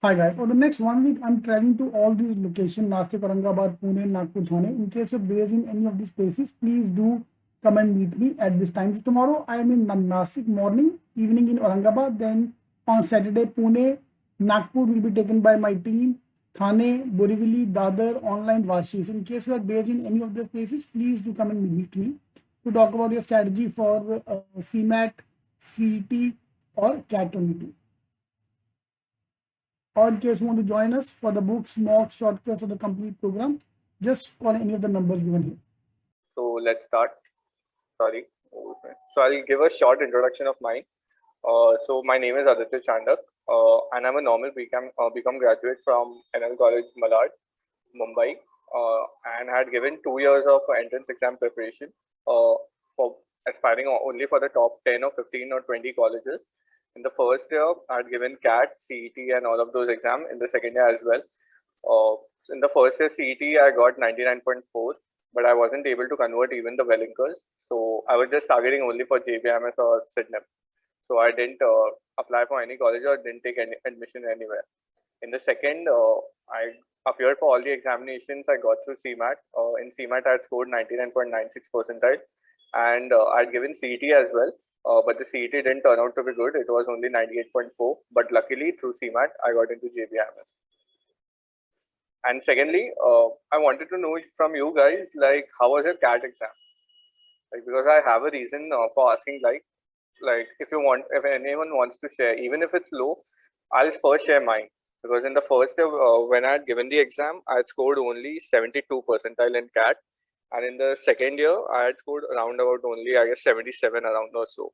Hi guys, for the next 1 week, I'm traveling to all these locations, Nashik, Aurangabad, Pune, Nagpur, Thane. In case you're based in any of these places, please do come and meet me at this time. So tomorrow I am in Nashik morning, evening in Aurangabad. Then on Saturday, Pune, Nagpur will be taken by my team. Thane, Borivali, Dadar, online Vashi. So in case you are based in any of the places, please do come and meet me to talk about your strategy for CMAT, CET or CAT 22. Or in case you want to join us for the books, mocks, shortcuts, or the complete program, just call any of the numbers given here. So let's start. Sorry. So I'll give a short introduction of mine. So my name is Aditya Chandak, and I'm a normal BCom graduate from NL College, Malad, Mumbai, and had given 2 years of entrance exam preparation for aspiring only for the top 10 or 15 or 20 colleges. In the first year, I had given CAT, CET, and all of those exams. In the second year as well. In the first year CET, I got 99.4, but I wasn't able to convert even the Wellinkers. So I was just targeting only for JBIMS or SIDNEP. So I didn't apply for any college or didn't take any admission anywhere. In the second, I appeared for all the examinations I got through CMAT. In CMAT, I had scored 99.96 percentile, and I had given CET as well. But the CET didn't turn out to be good. It was only 98.4. But luckily, through CMAT, I got into JBIMS. And secondly, I wanted to know from you guys, like, how was your CAT exam? Like, because I have a reason for asking, like if anyone wants to share, even if it's low, I'll first share mine. Because in the first year, when I had given the exam, I had scored only 72 percentile in CAT. And in the second year, I had scored around about only, I guess, 77 around or so.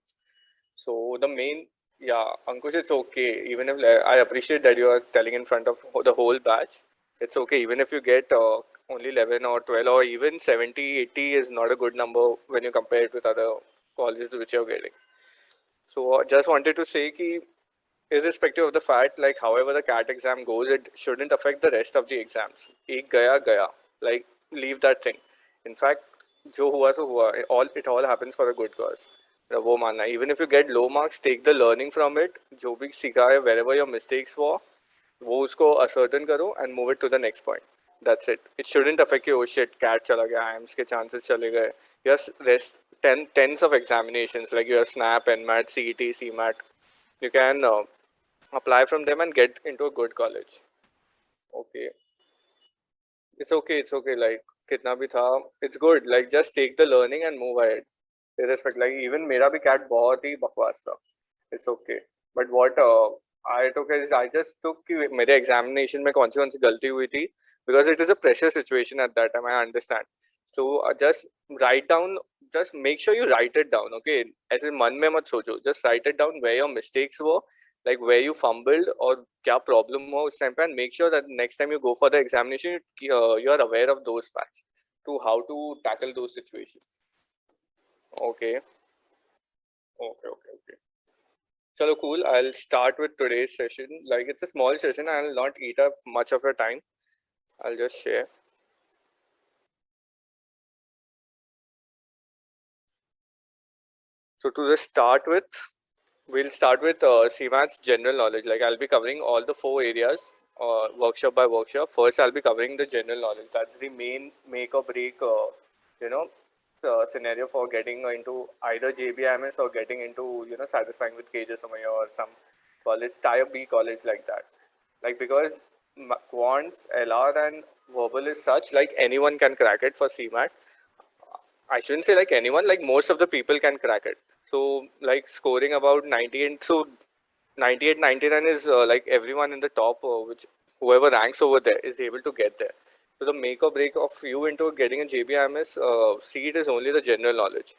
So the main, yeah, Ankush, it's okay. Even if I appreciate that you are telling in front of the whole batch, it's okay. Even if you get only 11 or 12 or even 70, 80 is not a good number when you compare it with other colleges which you're getting. So just wanted to say कि irrespective of the fact, like however the CAT exam goes, it shouldn't affect the rest of the exams. एक गया गया, like leave that thing. In fact, जो हुआ तो हुआ. It all happens for a good cause. वो मानना. Even if you get low marks, take the learning from it. जो भी सीखा है, wherever your mistakes were, वो उसको ascertain करो and move it to the next point. That's it. It shouldn't affect you. Oh shit, CAT चला गया, IIMS के chances चले गए. Yes, there's tens of examinations like your SNAP, NMAT, CET, CMAT. You can apply from them and get into a good college. Okay. It's okay. It's okay. Like kitna bhi tha, it's good. Like just take the learning and move ahead. Irrespective. Like even मेरा भी CAT बहुत ही बकवास था. It's okay. But what I took is I just took कि मेरे examination में कौन सी गलती हुई थी, because it is a pressure situation at that time. I understand. So just write down. Just make sure you write it down. Okay. ऐसे मन में मत सोचो. Just write it down where your mistakes were, like where you fumbled or क्या problem हुआ उस time पे, and make sure that next time you go for the examination, you are aware of those facts to how to tackle those situations. Okay. Okay. Chalo, cool. I'll start with today's session. Like it's a small session. I'll not eat up much of your time. I'll just share. So to just start with, we'll start with CMAT's general knowledge. Like I'll be covering all the 4 areas, workshop by workshop. First, I'll be covering the general knowledge. That's the main make or break, scenario for getting into either JBIMS or getting into, satisfying with KJSMI or some college, tier B college like that. Like because quants, LR and verbal is such, like anyone can crack it for CMAT. I shouldn't say like anyone, like most of the people can crack it. So like scoring about 98, so 98, 99 is like everyone in the top, which whoever ranks over there is able to get there. So the make or break of you into getting a JBIMS seat is only the general knowledge.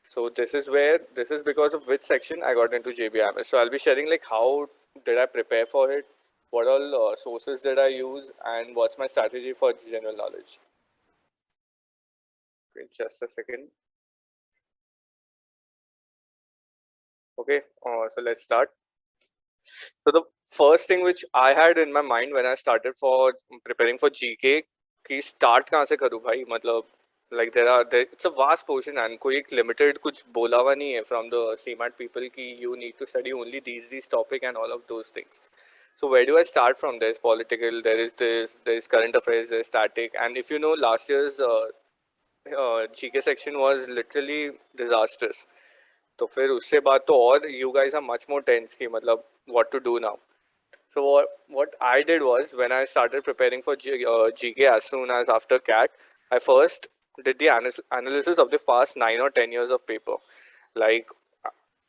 So this is because of which section I got into JBIMS. So I'll be sharing like how did I prepare for it, what all sources did I use, and what's my strategy for general knowledge. Wait just a second. Okay, so let's start. So the first thing which I had in my mind when I started for preparing for GK, कि start कहाँ से करूँ भाई, मतलब like it's a vast portion and कोई एक limited कुछ बोला हुआ नहीं है from the CMAT people कि you need to study only these topic and all of those things. So where do I start from? There's political, there is this, there is current affairs, there's static, and if you know, last year's GK section was literally disastrous. तो फिर उससे बाद तो और you guys are much more tense कि मतलब what to do now. So what I did was, when I started preparing for GK as soon as after CAT, I first did the analysis of the past 9 or 10 years of paper. Like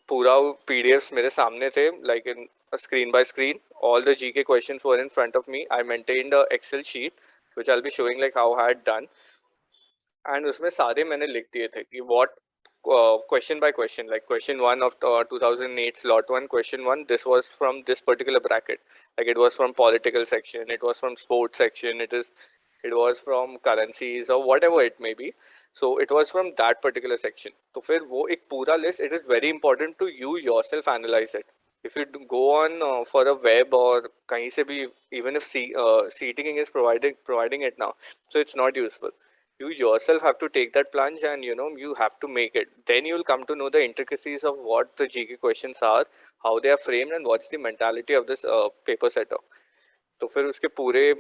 पूरा PDFs मेरे सामने थे, like in screen by screen. All the GK questions were in front of me. I maintained a Excel sheet which I'll be showing like how I had done. And उसमें सारे मैंने लिख दिए थे कि what question by question, like question 1 of 2008 slot 1, question 1, this was from this particular bracket, like it was from political section, it was from sports section, it was from currencies or whatever it may be. So it was from that particular section. तो फिर वो एक पूरा list, it is very important to you yourself analyze it. If you go on for a web or कहीं से भी, even if CMATking is providing it now, so it's not useful. You yourself have to take that plunge and you have to make it. Then you will come to know the intricacies of what the GK questions are, how they are framed, and what's the mentality of this paper setter. तो फिर उसके पूरे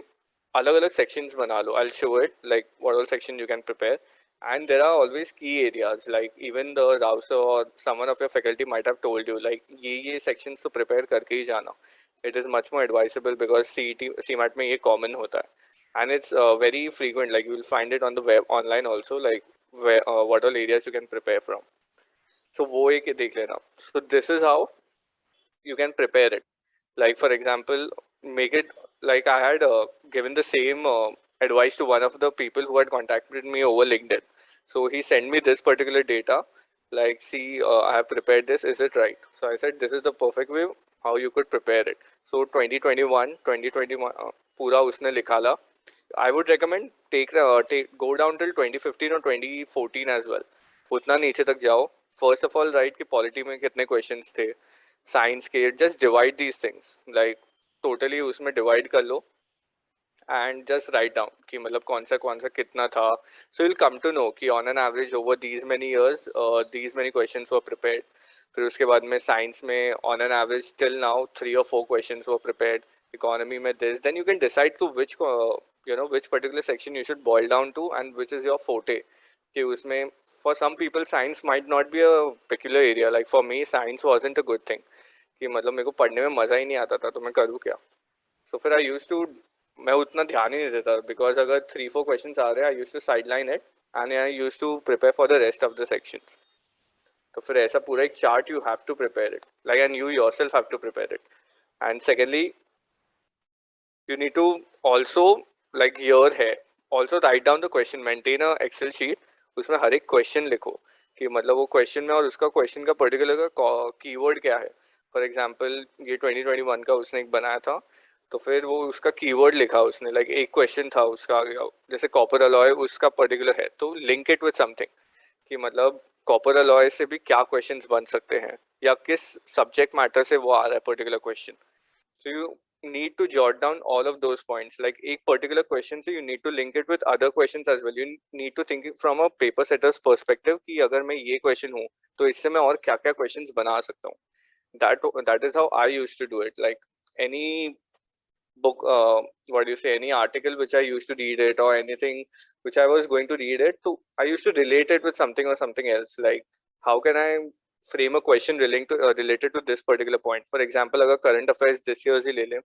अलग अलग sections बना लो. I'll show it like what all section you can prepare, and there are always key areas, like even the rouser or someone of your faculty might have told you like ये sections तो prepare करके ही जाना. It is much more advisable because CMAT में ये common होता है. And it's very frequent, like you will find it on the web online also, like where what all areas you can prepare from. So वो एक देख लेना. So this is how you can prepare it. Like for example, make it like I had given the same advice to one of the people who had contacted me over LinkedIn. So he sent me this particular data, like see I have prepared this, is it right? So I said this is the perfect way how you could prepare it. So 2021 पूरा उसने लिखाला. I would recommend go down till 2015 or 2014 as well. उतना नीचे तक जाओ. First of all, write कि polity में कितने questions थे, science के, just divide these things, like totally उसमें divide कर लो and just write down कि मतलब कौन सा कितना था. So you'll come to know कि on an average over these many years these many questions were prepared. फिर उसके बाद में science में on an average till now 3 or 4 questions were prepared. Economy में this, then you can decide to which which particular section you should boil down to and which is your forte. कि उसमें for some people science might not be a peculiar area, like for me science wasn't a good thing कि मतलब मेरे को पढ़ने में मज़ा ही नहीं आता था, तो मैं करूँ क्या. So फिर I used to, मैं उतना ध्यान ही नहीं देता because अगर 3-4 questions आ रहे हैं I used to sideline it and I used to prepare for the rest of the sections. तो फिर ऐसा पूरा एक chart you have to prepare it, like, and you yourself have to prepare it. And secondly, you need to also, like here है, also write down the question, maintain a Excel sheet, उसमें हर एक question लिखो कि मतलब वो question में और उसका question का particular का keyword क्या है. For example ये 2021 का उसने एक बनाया था, तो फिर वो उसका कीवर्ड लिखा उसने, लाइक एक क्वेश्चन था उसका जैसे कॉपर अलॉय उसका पर्टिकुलर है, तो लिंक इट विद समथिंग कि मतलब कॉपर अलॉय से भी क्या क्वेश्चंस बन सकते हैं या किस सब्जेक्ट मैटर से वो आ रहा है particular question. So you need to jot down all of those points, like एक particular question से you need to link it with other questions as well. You need to think from a paper setter's perspective कि अगर मैं ये question हूँ तो इससे मैं और क्या क्या questions बना सकता हूँ. That is how I used to do it. Like any book, what do you say, any article which I used to read it or anything which I was going to read it, so I used to relate it with something or something else. Like how can I frame a question related to this particular point. For example, अगर current affairs this year ही ले लें,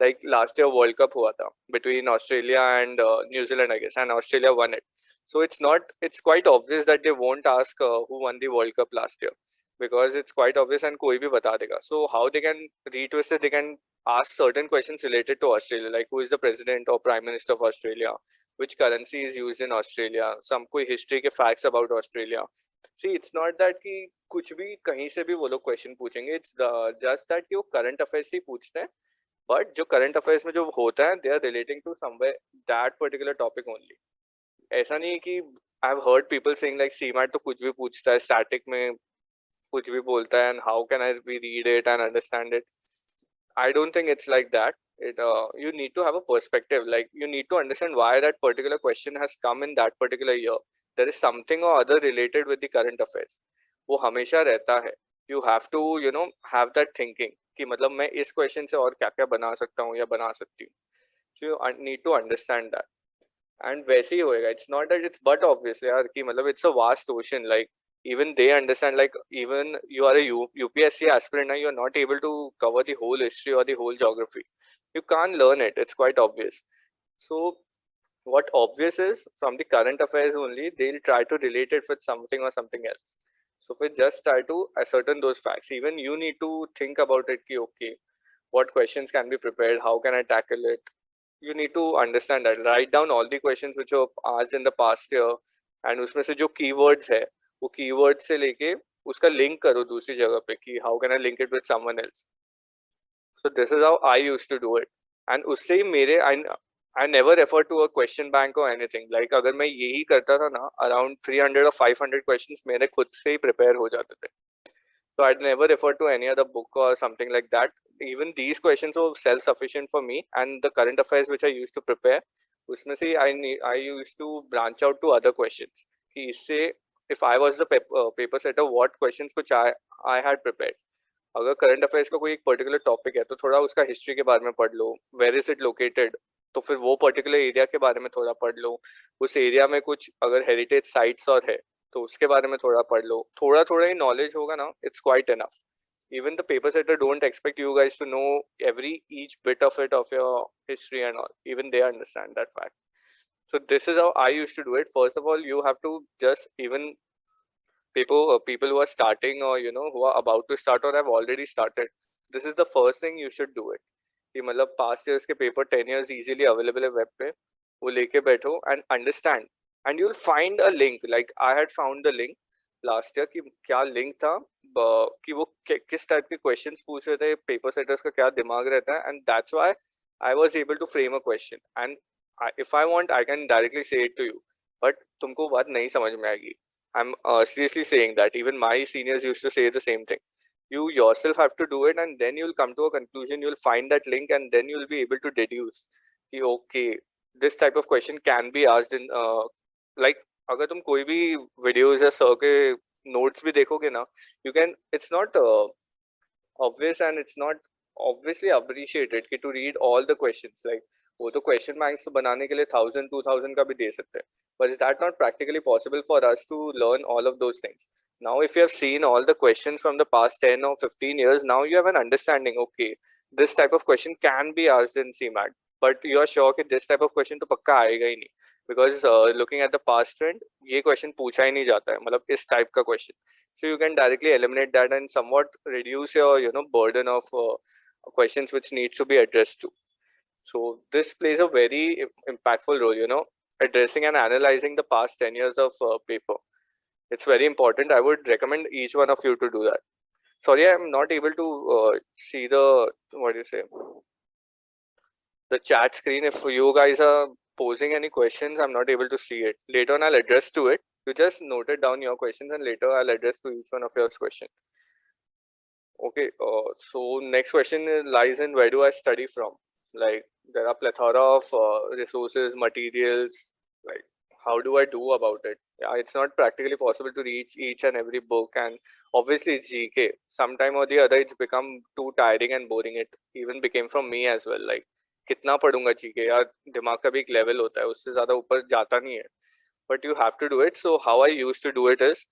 like last year World Cup हुआ था between Australia and New Zealand, I guess, and Australia won it. So it's quite obvious that they won't ask who won the World Cup last year, because it's quite obvious and कोई भी बता देगा. So how they can retwist it, they can ask certain questions related to Australia, like who is the president or prime minister of Australia, which currency is used in Australia, some कोई history के facts about Australia. See, it's not that कि कुछ भी कहीं से भी वो लोग क्वेश्चन पूछेंगे, it's just that कि वो करंट अफेयर्स ही पूछते हैं, बट जो करंट अफेयर्स में जो होता है they are relating to somewhere that particular topic only. ऐसा नहीं है कि I have heard people saying like CMAT तो कुछ भी पूछता है, स्टैटिक में कुछ भी बोलता है, and how can I we read it and understand it. I don't think it's like that. You need to have a perspective. Like you need to understand why that particular question has come in that particular year. There is something or other related with the current affairs. वो हमेशा रहता है. You have to have that thinking कि मतलब मैं इस question से और क्या क्या बना सकता हूँ या बना सकती हूँ. So you need to understand that. And वैसे ही होएगा. It's not that it's but obvious यार कि मतलब it's a vast ocean. Like even they understand, like even you are a UPSC aspirant and you're not able to cover the whole history or the whole geography. You can't learn it. It's quite obvious. So what obvious is, from the current affairs only, they'll try to relate it with something or something else. So we just try to ascertain those facts. Even you need to think about it ki, okay, what questions can be prepared, how can I tackle it. You need to understand that. Write down all the questions which were asked in the past year, and उसमें से जो keywords है वो keywords से लेके उसका link करो दूसरी जगह पे कि how can I link it with someone else. So this is how I used to do it. And उससे ही मेरे I never refer to a question bank or anything. Like अगर मैं यही करता था ना, around 300 or 500 questions मेरे खुद से ही prepare हो जाते थे. So I'd never refer to any other book or something like that. Even these questions were self-sufficient for me, and the current affairs which I used to prepare, उसमें से I used to branch out to other questions. कि इससे if I was the paper setter, what questions which I had prepared. अगर current affairs का कोई एक particular topic है तो थोड़ा उसका हिस्ट्री के बारे में पढ़ लो, वेयर इज इट लोकेटेड, तो फिर वो पर्टिकुलर एरिया के बारे में थोड़ा पढ़ लो, उस एरिया में कुछ अगर हेरिटेज साइट्स और है तो उसके बारे में थोड़ा पढ़ लो, थोड़ा थोड़ा ही नॉलेज होगा ना, it's quite enough. Even the paper setter don't expect you guys to know each bit of it of your history and all. Even they understand that fact. So this is how I used to do it. First of all, you have to just even people who are starting or who are about to start or have already started, this is the first thing you should do it. कि मतलब past years के paper 10 years easily available है web पे, वो लेके बैठो and understand, and you'll find a link. Like I had found the link last year कि क्या link था कि वो किस type के questions पूछ रहे थे, paper setters का क्या दिमाग रहता है, and that's why I was able to frame a question. And if I want I can directly say it to you, but तुमको बात नहीं समझ में आएगी. I'm seriously saying that. Even my seniors used to say the same thing. You yourself have to do it, and then you'll come to a conclusion. You'll find that link, and then you'll be able to deduce. कि okay, this type of question can be asked in like अगर तुम कोई भी videos या sir के notes भी देखोगे ना, you can. It's not obvious and it's not obviously appreciated कि to read all the questions. Like वो तो question banks तो बनाने के लिए 1000 2000 का भी दे सकते हैं. But is that not practically possible for us to learn all of those things? Now, if you have seen all the questions from the past 10 or 15 years, now you have an understanding, okay, this type of question can be asked in CMAT, but you are sure that this type of question तो पक्का आएगा ही नहीं, because looking at the past trend, ये question पूछा ही नहीं जाता है, मतलब इस type का question. So you can directly eliminate that and somewhat reduce your burden of questions which needs to be addressed to. So this plays a very impactful role, addressing and analyzing the past 10 years of paper. It's very important. I would recommend each one of you to do that. Sorry, I'm not able to see the, the chat screen. If you guys are posing any questions, I'm not able to see it. Later on, I'll address to it. You just noted down your questions and later I'll address to each one of your questions. Okay, so next question lies in where do I study from? Like there are plethora of resources, materials, like how do I do about it? Yeah, it's not practically possible to reach each and every book, and obviously it's GK. Sometime or the other it's become too tiring and boring. It even became from me as well. Like कितना पढ़ूंगा GK यार, दिमाग का भी एक level होता है, उससे ज़्यादा ऊपर जाता नहीं है. But you have to do it. So how I used to do it is,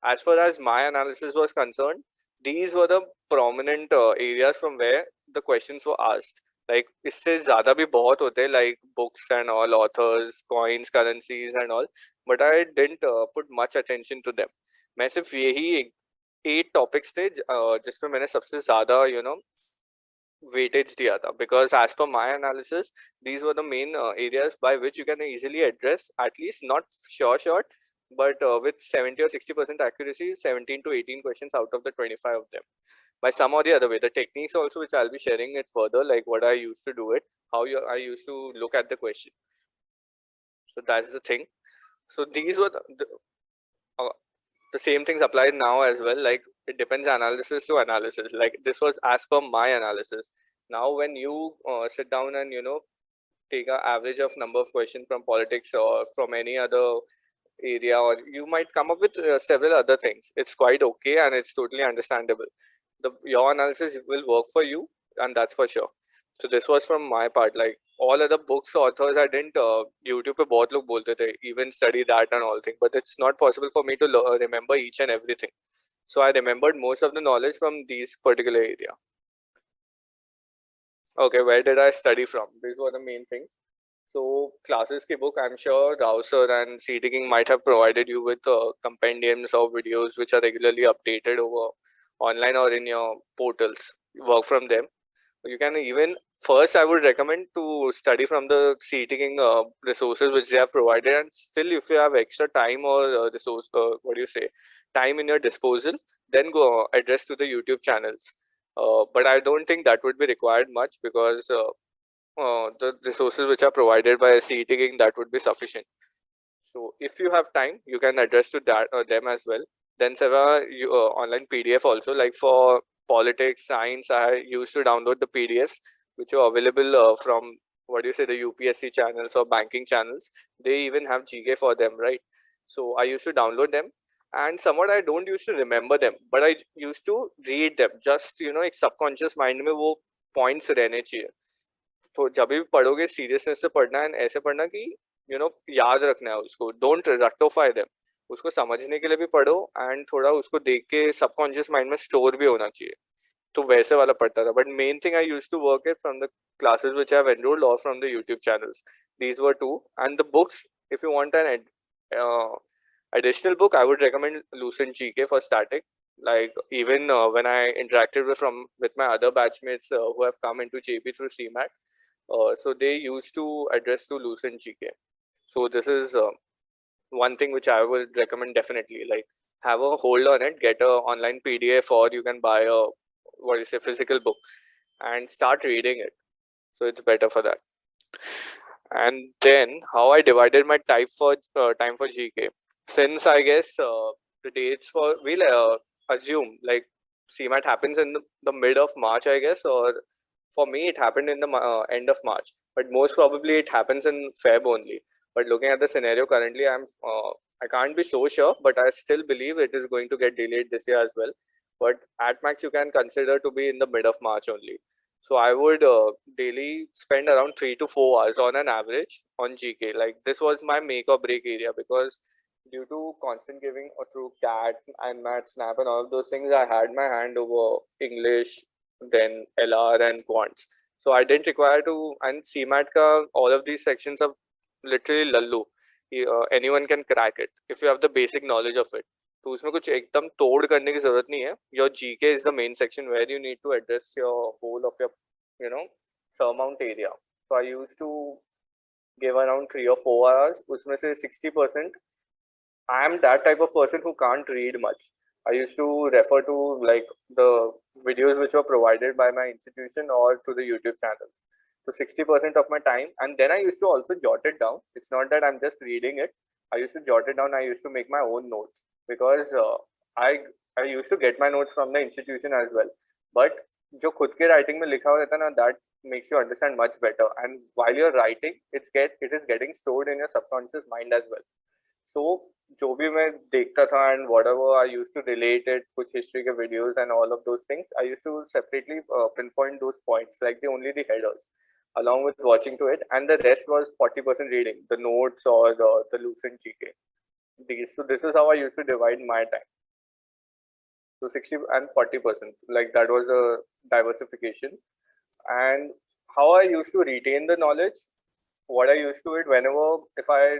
as far as my analysis was concerned, these were the prominent areas from where the questions were asked. Like इससे ज़्यादा भी बहुत होते हैं, like books and all, authors, coins, currencies and all, but I didn't put much attention to them. मैं सिर्फ यही 8 topics थे जिसमें मैंने सबसे ज़्यादा weightage दिया था, because as per my analysis these were the main areas by which you can easily address, at least not short, but with 70 or 60% accuracy, 17 to 18 questions out of the 25 of them by some or the other way. The techniques also, which I'll be sharing it further, like what I used to do it, how I used to look at the question. So that's the thing. So these were the same things applied now as well. Like it depends analysis to analysis. Like this was as per my analysis. Now when you sit down and take an average of number of questions from politics or from any other area, or you might come up with several other things, it's quite okay and it's totally understandable. your analysis will work for you, and that's for sure. So this was from my part. Like all other books, authors, I didn't YouTube पे बहुत लोग बोलते थे, even study that and all thing, but it's not possible for me to remember each and everything. So I remembered most of the knowledge from these particular area. Okay, where did I study from? These were the main things. So classes ki book, I'm sure Rao sir and CMATking might have provided you with compendiums or videos which are regularly updated over online or in your portals. Work from them. You can even first I would recommend to study from the CMATking resources which they have provided, and still if you have extra time or resource, what do you say, time in your disposal, then go address to the YouTube channels. But I don't think that would be required much, because the resources which are provided by CMATking, that would be sufficient. So if you have time, you can address to that them as well. Then several online PDF also, like for politics, science, I used to download the PDFs which are available from, what do you say, the UPSC channels or banking channels. They even have GK for them, right? So I used to download them, and somewhat I don't used to remember them, but I used to read them. Just एक subconscious mind में वो points रहने चाहिए. तो जब भी पढ़ोगे seriousness से पढ़ना, एंड ऐसे पढ़ना कि याद रखना है उसको. डोंट रट्टोफाई देम. उसको समझने के लिए भी पढ़ो, एंड थोड़ा उसको देख के सबकॉन्शियस माइंड में स्टोर भी होना चाहिए. तो वैसे वाला पढ़ता था. But main thing I used to work it from the classes which I have enrolled or from the YouTube channels. These were two. And the books, if you want an additional book, I would recommend Lucent GK for static. Like even when I interacted with my other batchmates who have come into JP through CMAT, so they used to address to Lucent GK. So this is one thing which I would recommend definitely. Like have a hold on it, get a online PDF, or you can buy a physical book and start reading it. So it's better for that. And then how I divided my time for GK. Since I guess the dates for, we'll assume like CMAT happens in the mid of March, I guess, or for me it happened in the end of March, but most probably it happens in Feb only. But looking at the scenario currently, I can't be so sure, but I still believe it is going to get delayed this year as well. But at max you can consider to be in the mid of March only. So I would daily spend around 3 to 4 hours on an average on GK. Like this was my make or break area, because due to constant giving through CAT and MAT, SNAP and all of those things, I had my hand over English, then LR and quants. So I didn't require to, and CMAT ka, all of these sections are literally lallu. Anyone can crack it if you have the basic knowledge of it. तो उसमें कुछ एकदम तोड़ करने की जरूरत नहीं है. Your GK is the main section where you need to address your whole of your surmount area. So I used to give around 3 or 4 hours. उसमें से 60%. I am that type of person who can't read much. I used to refer to like the videos which were provided by my institution or to the YouTube channel. So 60% of my time, and then I used to also jot it down. It's not that I'm just reading it. I used to jot it down. I used to make my own notes, because I used to get my notes from the institution as well. But जो खुद के writing में लिखा हुआ रहता है ना, that makes you understand much better. And while you're writing, it is getting stored in your subconscious mind as well. So जो भी मैं देखता था and whatever I used to relate it, कुछ history के videos and all of those things, I used to separately pinpoint those points, like only the headers, along with watching to it, and the rest was 40% reading, the notes or the Lucent GK. So this is how I used to divide my time. So 60 and 40%, like that was a diversification. And how I used to retain the knowledge, what I used to it whenever, if I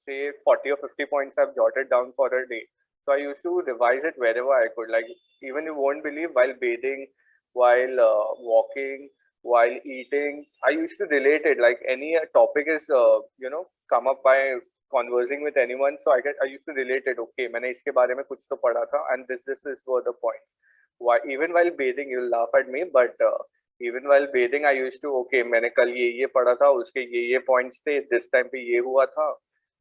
say 40 or 50 points I've jotted down for a day. So I used to revise it wherever I could. Like even you won't believe, while bathing, while walking, while eating, I used to relate it. Like any topic is come up by conversing with anyone, so I used to relate it. Okay, मैंने इसके बारे में कुछ तो पढ़ा था, and this is were the points. Why even while bathing, you'll laugh at me, but even while bathing, I used to, okay, मैंने कल ये पढ़ा था, उसके ये points थे, this time पे ये हुआ था,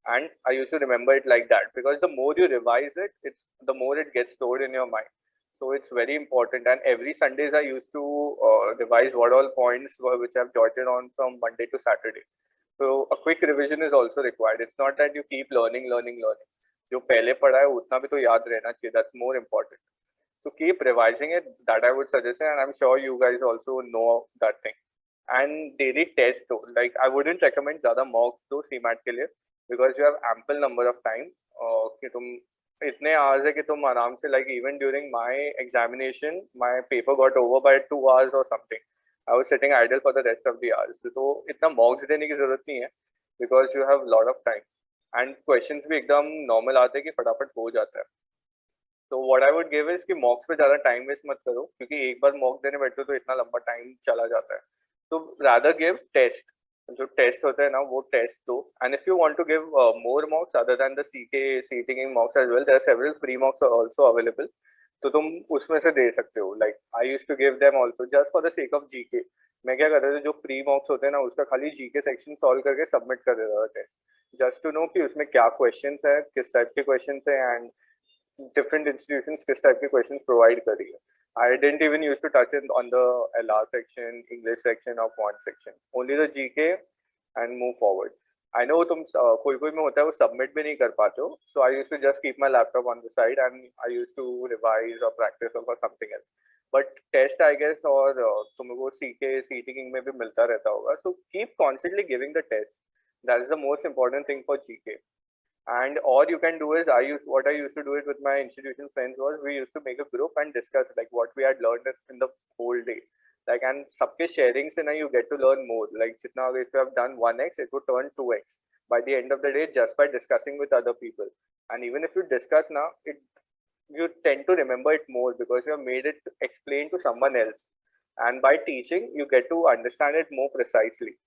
and I used to remember it like that, because the more you revise it, the more it gets stored in your mind. So it's very important. And every Sundays I used to revise what all points were which I've jotted on from Monday to Saturday. So a quick revision is also required. It's not that you keep learning. जो पहले पढ़ा है उतना भी तो याद रहना चाहिए. That's more important. So keep revising it. That I would suggest, and I'm sure you guys also know that thing. And daily test though, like I wouldn't recommend ज़्यादा mocks though CMAT के लिए, because you have ample number of time कि तुम इतने hours है कि तुम आराम से, like even during my examination my paper got over by 2 hours or something. I was sitting idle for the rest of the hours. तो इतना mocks देने की जरूरत नहीं है, because you have lot of time and questions भी एकदम normal आते हैं कि फटाफट हो जाता है. तो what I would give is कि मॉक्स पे ज्यादा टाइम वेस्ट मत करो, क्योंकि एक बार मॉक देने बैठो तो इतना लंबा टाइम चला जाता है. तो रादर गिव टेस्ट. जो टेस्ट होता है ना वो टेस्ट दो. And if you want to give more mocks other than the CK sitting mocks as well, there are several free mocks also available. तो तुम उसमें से दे सकते हो. Like I used to give them also just for the sake of GK. मैं क्या करता था, जो फ्री मॉक्स होते हैं ना उसका खाली जीके सेक्शन सॉल्व करके सबमिट कर देता था टेस्ट, जस्ट टू नो कि उसमें क्या क्वेश्चंस है, किस टाइप के क्वेश्चंस है, एंड different institutions किस type के questions provide कर रही है. I didn't even used to touch it on the LR section, English section or quant section. Only the GK and move forward. I know तुम कोई में होता है वो submit भी नहीं कर पाते हो. So I used to just keep my laptop on the side and I used to revise or practice or something else. But test I guess और तुमको CK CTing में भी मिलता रहता होगा. So keep constantly giving the test. That is the most important thing for GK. And or you can do is what I used to do it with my institution friends was we used to make a group and discuss like what we had learned in the whole day. Like, and सबके sharing से ना you get to learn more. Like जितना if you have done 1x, it would turn 2x by the end of the day just by discussing with other people. And even if you discuss now, you tend to remember it more because you have made it explain to someone else. And by teaching, you get to understand it more precisely.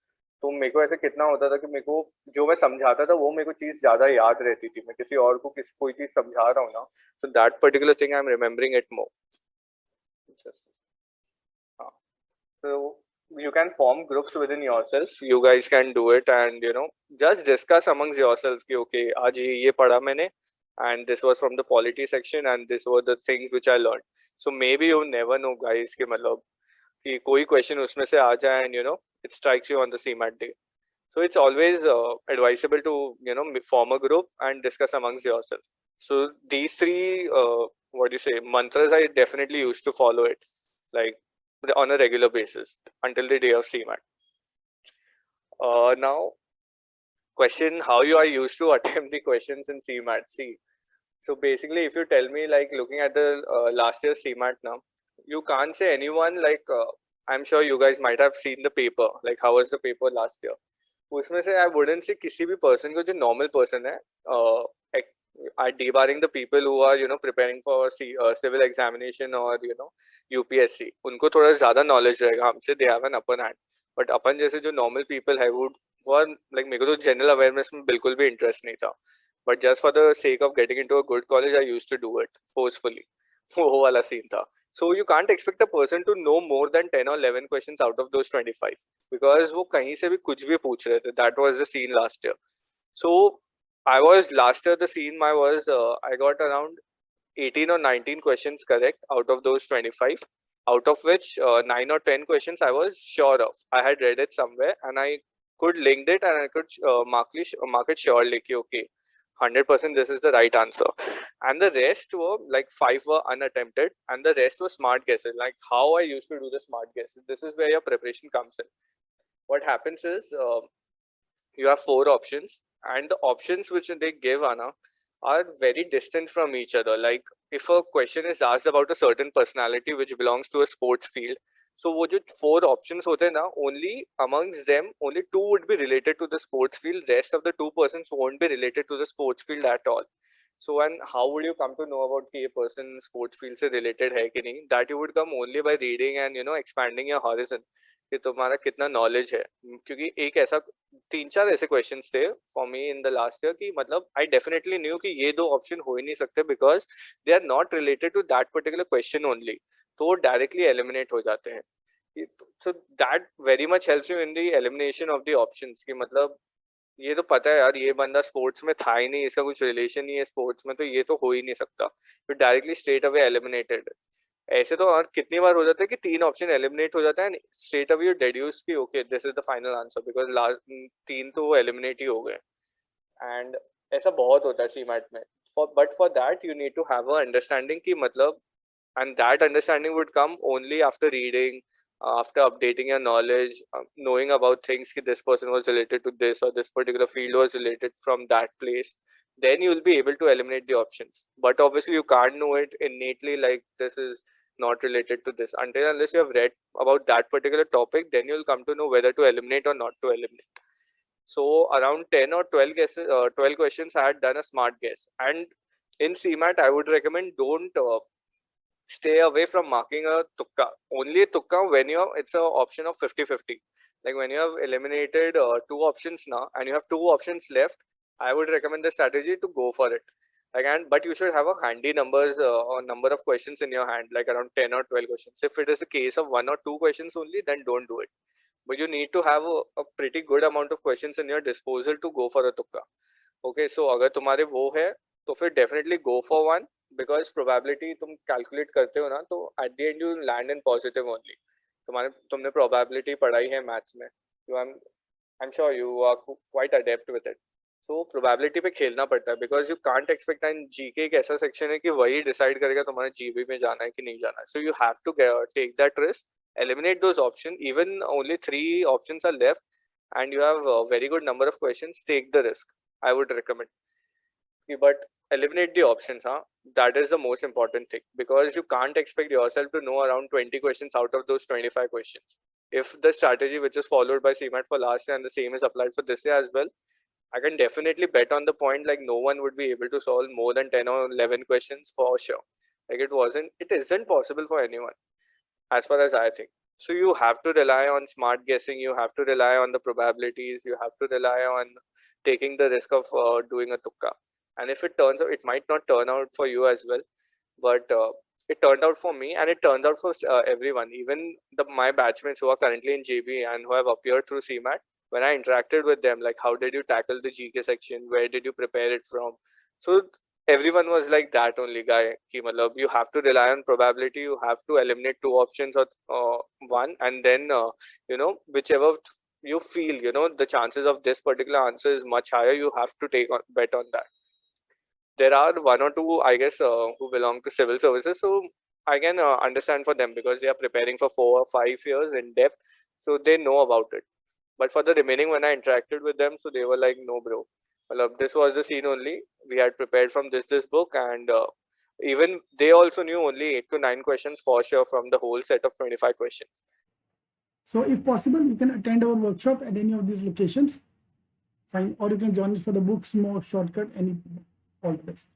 तो मेरे को ऐसे कितना होता था कि मेरे को जो मैं समझाता था वो मेरे को चीज ज्यादा याद रहती थी. मैं किसी और को कोई चीज समझा रहा हूँ ना, so that particular thing I'm remembering it more. So you can form groups within yourself. You guys can do it and just discuss amongst yourself कि okay आज ये पढ़ा मैंने and this was from the polity section and this were the things which I learned. So maybe you never know guys कि मतलब कि कोई question उसमें से आ जाए and it strikes you on the CMAT day. So it's always advisable to form a group and discuss amongst yourself. So these three what do you say mantras I definitely used to follow it like on a regular basis until the day of CMAT. Now question how you are used to attempt the questions in CMAT. See, so basically if you tell me like looking at the last year's CMAT now, you can't say anyone like I'm sure you guys might have seen the paper, like how was the paper last year. उसमें से I wouldn't say किसी भी person को जो normal person है, debarring the people who are preparing for civil examination or UPSC, उनको थोड़ा ज़्यादा knowledge रहेगा हमसे, they have an upper hand. But अपन जैसे जो normal people है वो are like मेरे को तो general awareness में बिल्कुल भी interest नहीं था. But just for the sake of getting into a good college, I used to do it forcefully. वो वाला scene था. So you can't expect a person to know more than 10 or 11 questions out of those 25 because वो कहीं से भी कुछ भी पूछ रहे थे. That was the scene last year. So I was last year the scene I was I got around 18 or 19 questions correct out of those 25, out of which 9 or 10 questions I was sure of. I had read it somewhere and I could link it and I could mark it surely okay 100% this is the right answer. And the rest were like 5 were unattempted and the rest were smart guesses. Like how I used to do the smart guesses. This is where your preparation comes in. What happens is you have 4 options and the options which they give Anna are very distant from each other. Like if a question is asked about a certain personality which belongs to a sports field, so वो जो 4 options होते हैं ना, only amongst them only 2 would be related to the sports field. Rest of the 2 persons won't be related to the sports field at all. So and how would you come to know about कि ये person sports field से related है कि नहीं? That you would come only by reading and expanding your horizon कि तुम्हारा कितना knowledge है. क्योंकि एक ऐसा 3-4 ऐसे questions थे for me in the last year कि मतलब I definitely knew कि ये 2 option हो ही नहीं सकते because they are not related to that particular question only. तो वो directly eliminate हो जाते हैं. So that very much helps you in the elimination of the options कि मतलब ये तो पता है यार ये बंदा स्पोर्ट्स में था ही नहीं, इसका कुछ रिलेशन नहीं है स्पोर्ट्स में, तो ये तो हो ही नहीं सकता, फिर डायरेक्टली स्ट्रेट अवे एलिमिनेटेड. ऐसे तो और कितनी बार हो जाता है कि 3 ऑप्शन एलिमिनेट हो जाता है, स्ट्रेट अवे यू डेड्यूस कि okay this is the final answer because last 3 तो एलिमिनेट ही हो गए. एंड ऐसा बहुत होता है सीमैट में. But for that you need to have a understanding कि मतलब and that understanding would come only after reading, after updating your knowledge, knowing about things ki this person was related to this or this particular field was related from that place. Then you will be able to eliminate the options. But obviously you can't know it innately, like this is not related to this until unless you have read about that particular topic. Then you'll come to know whether to eliminate or not to eliminate. So around 10 or 12 guesses, 12 questions, I had done a smart guess. And in CMAT, I would recommend don't stay away from marking a tukka. Only a tukka when you have, it's an option of 50-50. Like when you have eliminated two options now and you have two options left, I would recommend the strategy to go for it. Again, but you should have a handy numbers or number of questions in your hand, like around 10 or 12 questions. If it is a case of one or two questions only, then don't do it. But you need to have a pretty good amount of questions in your disposal to go for a tukka. Okay, so अगर तुम्हारे वो है तो फिर definitely go for one, because probability तुम calculate करते हो ना, तो at the end you land in positive only. तुमने probability पढ़ाई है maths में, I'm sure you are quite adept with it. So probability पे खेलना पड़ता है, because you can't expect, and GK एक ऐसा section है कि वही decide करेगा तुम्हारा GB में जाना है कि नहीं जाना है. So you have to take that risk, eliminate those options. Even only 3 options are left and you have a very good number of questions, take the risk. I would recommend. But eliminate the options, that is the most important thing, because you can't expect yourself to know around 20 questions out of those 25 questions. If the strategy which is followed by CMAT for last year and the same is applied for this year as well, I can definitely bet on the point like no one would be able to solve more than 10 or 11 questions for sure. Like it isn't possible for anyone, as far as I think. So you have to rely on smart guessing, you have to rely on the probabilities, you have to rely on taking the risk of doing a tukka. And if it turns out, it might not turn out for you as well, but it turned out for me, and it turns out for everyone. Even my batchmates who are currently in JB and who have appeared through CMAT, when I interacted with them, like how did you tackle the GK section, where did you prepare it from? So everyone was like that only guy. Ki matlab, you have to rely on probability, you have to eliminate 2 options or one, and then whichever you feel the chances of this particular answer is much higher, you have to bet on that. There are 1 or 2, I guess, who belong to civil services, so I can understand for them, because they are preparing for 4 or 5 years in depth, so they know about it. But for the remaining, when I interacted with them, so they were like, no bro, well, this was the scene only, we had prepared from this book, and even they also knew only 8 to 9 questions for sure from the whole set of 25 questions. So if possible, you can attend our workshop at any of these locations. Fine. Or you can join us for the books, more shortcut, any. All the best.